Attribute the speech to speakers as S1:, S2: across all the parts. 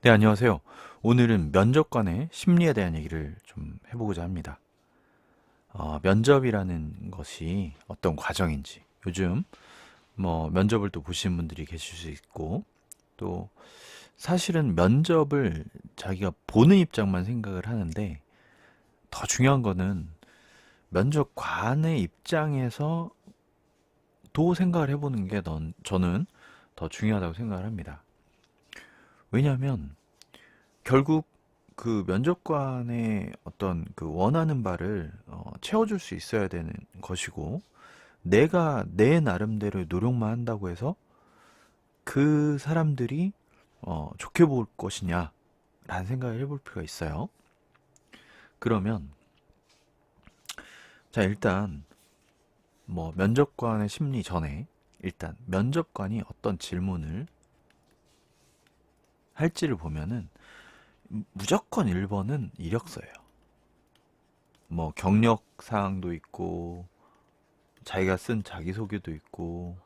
S1: 네, 안녕하세요. 오늘은 면접관의 심리에 대한 얘기를 좀 해보고자 합니다. 면접이라는 것이 어떤 과정인지, 요즘 뭐 면접을 또 보시는 분들이 계실 수 있고, 또 사실은 면접을 자기가 보는 입장만 생각을 하는데, 더 중요한 거는 면접관의 입장에서 도 생각을 해보는 게 저는 더 중요하다고 생각을 합니다. 왜냐하면 결국 그 면접관의 어떤 그 원하는 바를 채워줄 수 있어야 되는 것이고, 내가 내 나름대로의 노력만 한다고 해서 그 사람들이 좋게 볼 것이냐 라는 생각을 해볼 필요가 있어요. 그러면 자, 일단 뭐 면접관의 심리 전에 일단 면접관이 어떤 질문을 할지를 보면은 무조건 1번은 이력서예요. 뭐 경력 사항도 있고 자기가 쓴 자기소개도 있고,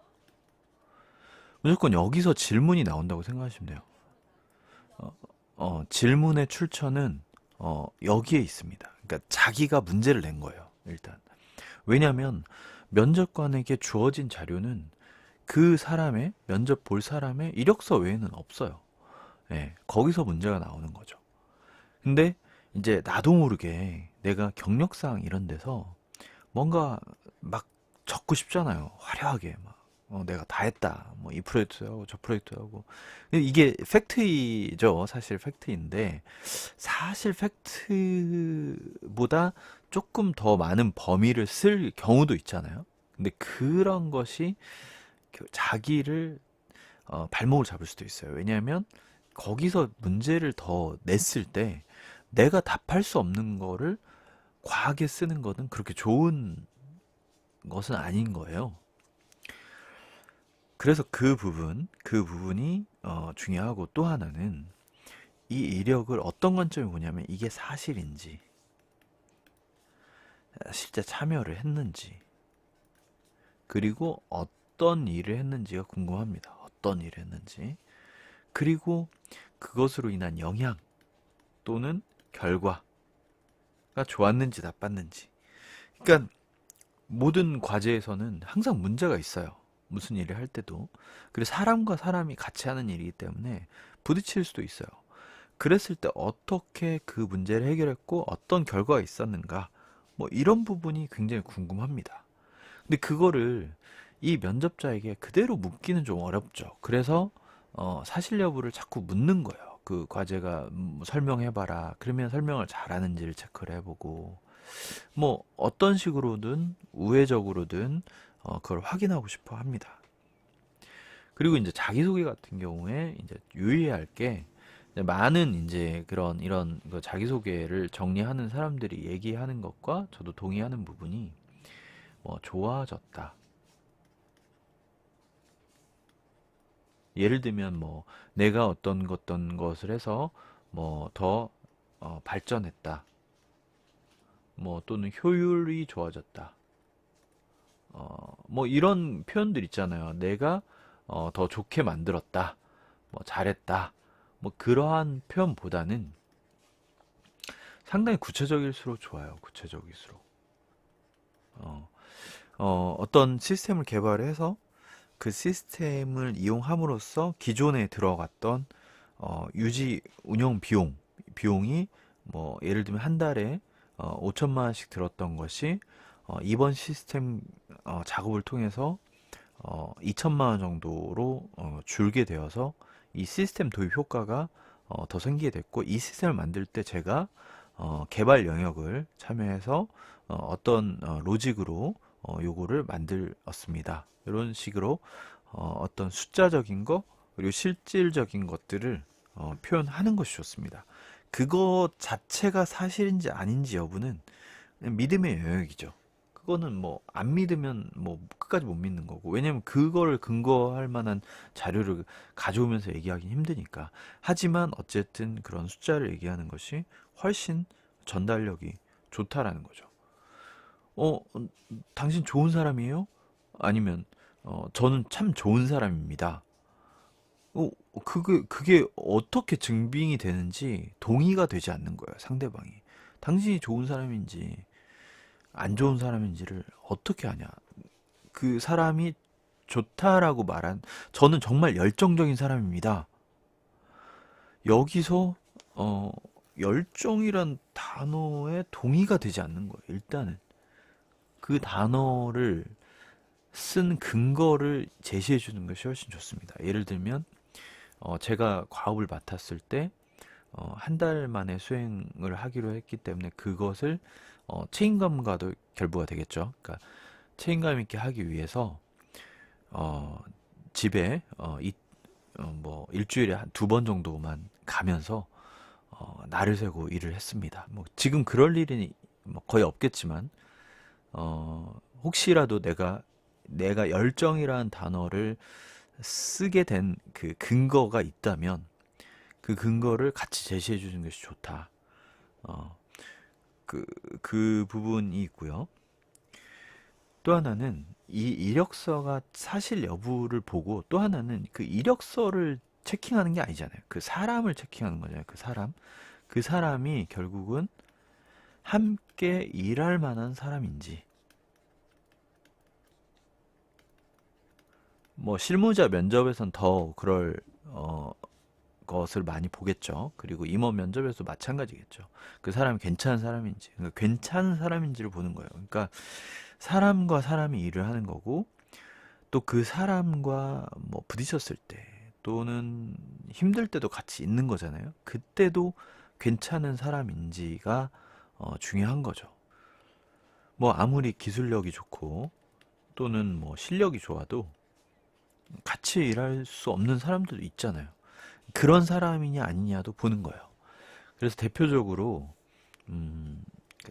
S1: 무조건 여기서 질문이 나온다고 생각하시면 돼요. 질문의 출처는 여기에 있습니다. 그러니까 자기가 문제를 낸 거예요, 일단. 왜냐하면 면접관에게 주어진 자료는 그 사람의, 면접 볼 사람의 이력서 외에는 없어요. 예, 거기서 문제가 나오는 거죠. 근데 이제 나도 모르게 내가 경력사항 이런 데서 뭔가 막 적고 싶잖아요. 화려하게 막. 내가 다 했다. 뭐 이 프로젝트 하고 저 프로젝트 하고. 이게 팩트이죠. 사실 팩트인데, 사실 팩트보다 조금 더 많은 범위를 쓸 경우도 있잖아요. 근데 그런 것이 자기를 발목을 잡을 수도 있어요. 왜냐하면 거기서 문제를 더 냈을 때 내가 답할 수 없는 거를 과하게 쓰는 거는 그렇게 좋은 것은 아닌 거예요. 그래서 그 부분이 중요하고, 또 하나는 이 이력을 어떤 관점에 보냐면 이게 사실인지, 실제 참여를 했는지, 그리고 어떤 일을 했는지가 궁금합니다. 어떤 일을 했는지, 그리고 그것으로 인한 영향 또는 결과가 좋았는지 나빴는지. 그러니까 모든 과제에서는 항상 문제가 있어요. 무슨 일을 할 때도. 그리고 사람과 사람이 같이 하는 일이기 때문에 부딪힐 수도 있어요. 그랬을 때 어떻게 그 문제를 해결했고 어떤 결과가 있었는가, 뭐 이런 부분이 굉장히 궁금합니다. 근데 그거를 이 면접자에게 그대로 묻기는 좀 어렵죠. 그래서 사실 여부를 자꾸 묻는 거예요. 그 과제가 설명해봐라. 그러면 설명을 잘하는지를 체크를 해보고, 뭐 어떤 식으로든 우회적으로든 그걸 확인하고 싶어 합니다. 그리고 이제 자기소개 같은 경우에 이제 유의해야 할 게, 많은 이제 그런 이런 그 자기소개를 정리하는 사람들이 얘기하는 것과 저도 동의하는 부분이, 뭐 좋아졌다. 예를 들면 뭐 내가 어떤 것을 해서 뭐 더 발전했다. 뭐 또는 효율이 좋아졌다. 뭐 이런 표현들 있잖아요. 내가 더 좋게 만들었다. 뭐 잘했다. 뭐 그러한 표현보다는 상당히 구체적일수록 좋아요. 구체적일수록. 어, 어떤 시스템을 개발해서 그 시스템을 이용함으로써 기존에 들어갔던 유지 운영 비용이 뭐 예를 들면 한 달에 5천만 원씩 들었던 것이 이번 시스템 작업을 통해서 2천만 원 정도로 줄게 되어서 이 시스템 도입 효과가 더 생기게 됐고, 이 시스템을 만들 때 제가 개발 영역을 참여해서 어떤 로직으로 요거를 만들었습니다. 이런 식으로 어떤 숫자적인 거 그리고 실질적인 것들을 표현하는 것이 좋습니다. 그거 자체가 사실인지 아닌지 여부는 믿음의 영역이죠. 그거는 뭐 안 믿으면 뭐 끝까지 못 믿는 거고, 왜냐면 그거를 근거할 만한 자료를 가져오면서 얘기하기 힘드니까. 하지만 어쨌든 그런 숫자를 얘기하는 것이 훨씬 전달력이 좋다라는 거죠. 어, 당신 좋은 사람이에요? 아니면 저는 참 좋은 사람입니다. 그게 어떻게 증빙이 되는지 동의가 되지 않는 거예요, 상대방이. 당신이 좋은 사람인지 안 좋은 사람인지를 어떻게 아냐. 그 사람이 좋다라고 말한, 저는 정말 열정적인 사람입니다. 여기서 어, 열정이란 단어에 동의가 되지 않는 거예요. 일단은 그 단어를 쓴 근거를 제시해 주는 것이 훨씬 좋습니다. 예를 들면 제가 과업을 맡았을 때 한 달 만에 수행을 하기로 했기 때문에 그것을 책임감과도 결부가 되겠죠. 그러니까 책임감 있게 하기 위해서 어, 집에 뭐 일주일에 한 두 번 정도만 가면서 날을 새고 일을 했습니다. 뭐 지금 그럴 일이 뭐 거의 없겠지만 혹시라도 내가 열정이라는 단어를 쓰게 된 그 근거가 있다면 그 근거를 같이 제시해 주는 것이 좋다. 어, 그 부분이 있고요. 또 하나는 이 이력서가 사실 여부를 보고, 또 하나는 그 이력서를 체킹하는 게 아니잖아요. 그 사람을 체킹하는 거잖아요. 그 사람. 그 사람이 결국은 함께 일할 만한 사람인지, 뭐 실무자 면접에선 더 그럴 것을 많이 보겠죠. 그리고 임원 면접에서 마찬가지겠죠. 그 사람이 괜찮은 사람인지, 그러니까 괜찮은 사람인지를 보는 거예요. 그러니까 사람과 사람이 일을 하는 거고, 또 그 사람과 뭐 부딪혔을 때 또는 힘들 때도 같이 있는 거잖아요. 그때도 괜찮은 사람인지가 중요한 거죠. 뭐 아무리 기술력이 좋고 또는 뭐 실력이 좋아도 같이 일할 수 없는 사람들도 있잖아요. 그런 사람이냐 아니냐도 보는 거예요. 그래서 대표적으로 음,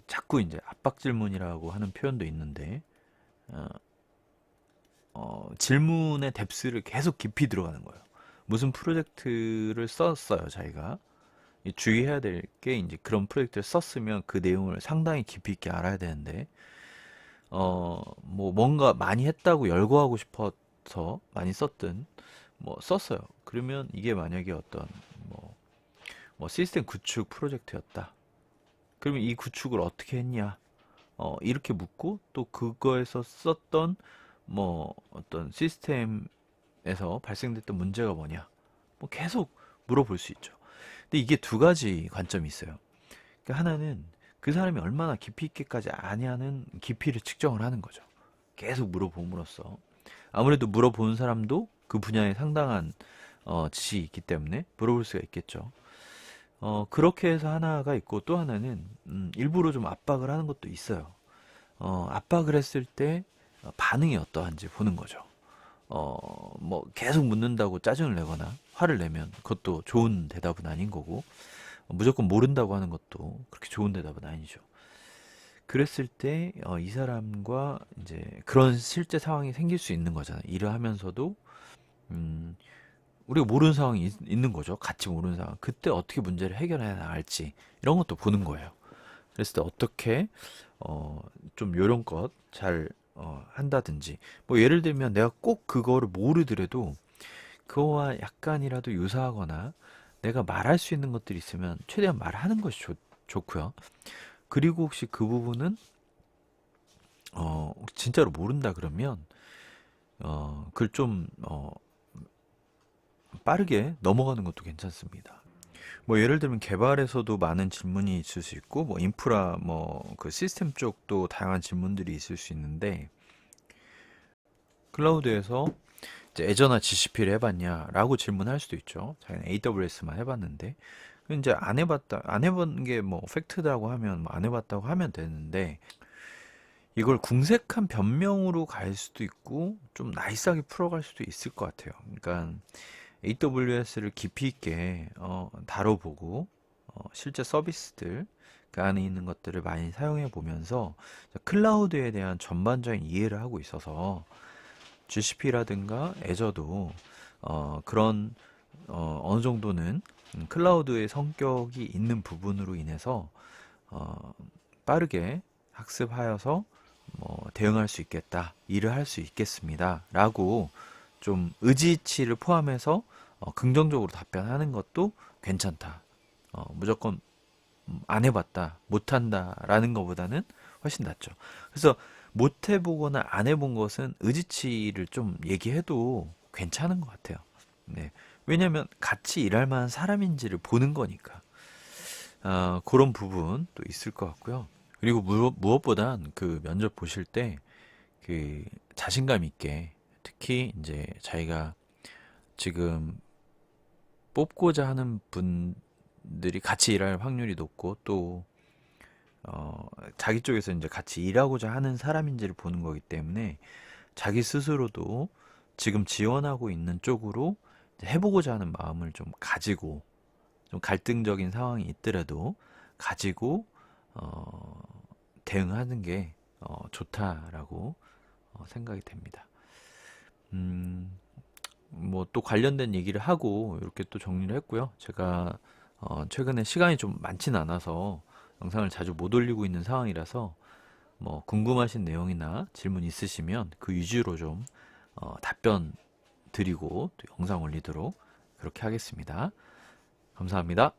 S1: 자꾸 이제 압박 질문이라고 하는 표현도 있는데 어, 질문의 뎁스를 계속 깊이 들어가는 거예요. 무슨 프로젝트를 썼어요, 자기가. 주의해야 될 게, 이제 그런 프로젝트를 썼으면 그 내용을 상당히 깊이 있게 알아야 되는데, 뭐 뭔가 많이 했다고 열거하고 싶어서 많이 썼든, 뭐 썼어요. 그러면 이게 만약에 어떤 뭐, 뭐 시스템 구축 프로젝트였다. 그러면 이 구축을 어떻게 했냐? 이렇게 묻고, 또 그거에서 썼던 뭐 어떤 시스템에서 발생됐던 문제가 뭐냐? 뭐 계속 물어볼 수 있죠. 근데 이게 두 가지 관점이 있어요. 그러니까 하나는 그 사람이 얼마나 깊이 있게까지 아냐는 깊이를 측정을 하는 거죠. 계속 물어봄으로써 아무래도 물어보는 사람도 그 분야에 상당한 지식이 있기 때문에 물어볼 수가 있겠죠. 그렇게 해서 하나가 있고, 또 하나는 일부러 좀 압박을 하는 것도 있어요. 압박을 했을 때 반응이 어떠한지 보는 거죠. 뭐 계속 묻는다고 짜증을 내거나 화를 내면 그것도 좋은 대답은 아닌 거고, 무조건 모른다고 하는 것도 그렇게 좋은 대답은 아니죠. 그랬을 때 이 사람과 이제 그런 실제 상황이 생길 수 있는 거잖아요. 일을 하면서도 음, 우리가 모르는 상황이 있는 거죠. 같이 모르는 상황. 그때 어떻게 문제를 해결해 나갈지 이런 것도 보는 거예요. 그랬을 때 어떻게 좀 요령껏 잘 한다든지, 뭐 예를 들면 내가 꼭 그거를 모르더라도 그거와 약간이라도 유사하거나 내가 말할 수 있는 것들이 있으면 최대한 말하는 것이 좋고요. 그리고 혹시 그 부분은 진짜로 모른다 그러면 그걸 좀 빠르게 넘어가는 것도 괜찮습니다. 뭐 예를 들면 개발에서도 많은 질문이 있을 수 있고, 뭐 인프라 뭐 그 시스템 쪽도 다양한 질문들이 있을 수 있는데, 클라우드에서 이제 애저나 GCP를 해봤냐라고 질문할 수도 있죠. 자기는 AWS만 해봤는데, 이제 안 해본 게 뭐 팩트라고 하면 뭐 안 해봤다고 하면 되는데, 이걸 궁색한 변명으로 갈 수도 있고 좀 나이스하게 풀어갈 수도 있을 것 같아요. 그러니까 AWS를 깊이 있게 다뤄보고 실제 서비스들 그 안에 있는 것들을 많이 사용해 보면서 클라우드에 대한 전반적인 이해를 하고 있어서 GCP라든가 애저도 그런 어느 정도는 클라우드의 성격이 있는 부분으로 인해서 빠르게 학습하여서 뭐 대응할 수 있겠다, 일을 할 수 있겠습니다 라고 좀 의지치를 포함해서 긍정적으로 답변하는 것도 괜찮다. 무조건 안 해봤다, 못한다라는 것보다는 훨씬 낫죠. 그래서 못 해보거나 안 해본 것은 의지치를 좀 얘기해도 괜찮은 것 같아요. 네. 왜냐면 같이 일할 만한 사람인지를 보는 거니까. 그런 부분도 있을 것 같고요. 그리고 무엇보단 그 면접 보실 때 그 자신감 있게, 특히 이제 자기가 지금 뽑고자 하는 분들이 같이 일할 확률이 높고, 또 자기 쪽에서 이제 같이 일하고자 하는 사람인지를 보는 거기 때문에 자기 스스로도 지금 지원하고 있는 쪽으로 이제 해보고자 하는 마음을 좀 가지고, 좀 갈등적인 상황이 있더라도 가지고 어, 대응하는 게 좋다라고 생각이 됩니다. 뭐 또 관련된 얘기를 하고 이렇게 또 정리를 했고요. 제가 최근에 시간이 좀 많진 않아서 영상을 자주 못 올리고 있는 상황이라서, 뭐 궁금하신 내용이나 질문 있으시면 그 위주로 좀 답변 드리고 또 영상 올리도록 그렇게 하겠습니다. 감사합니다.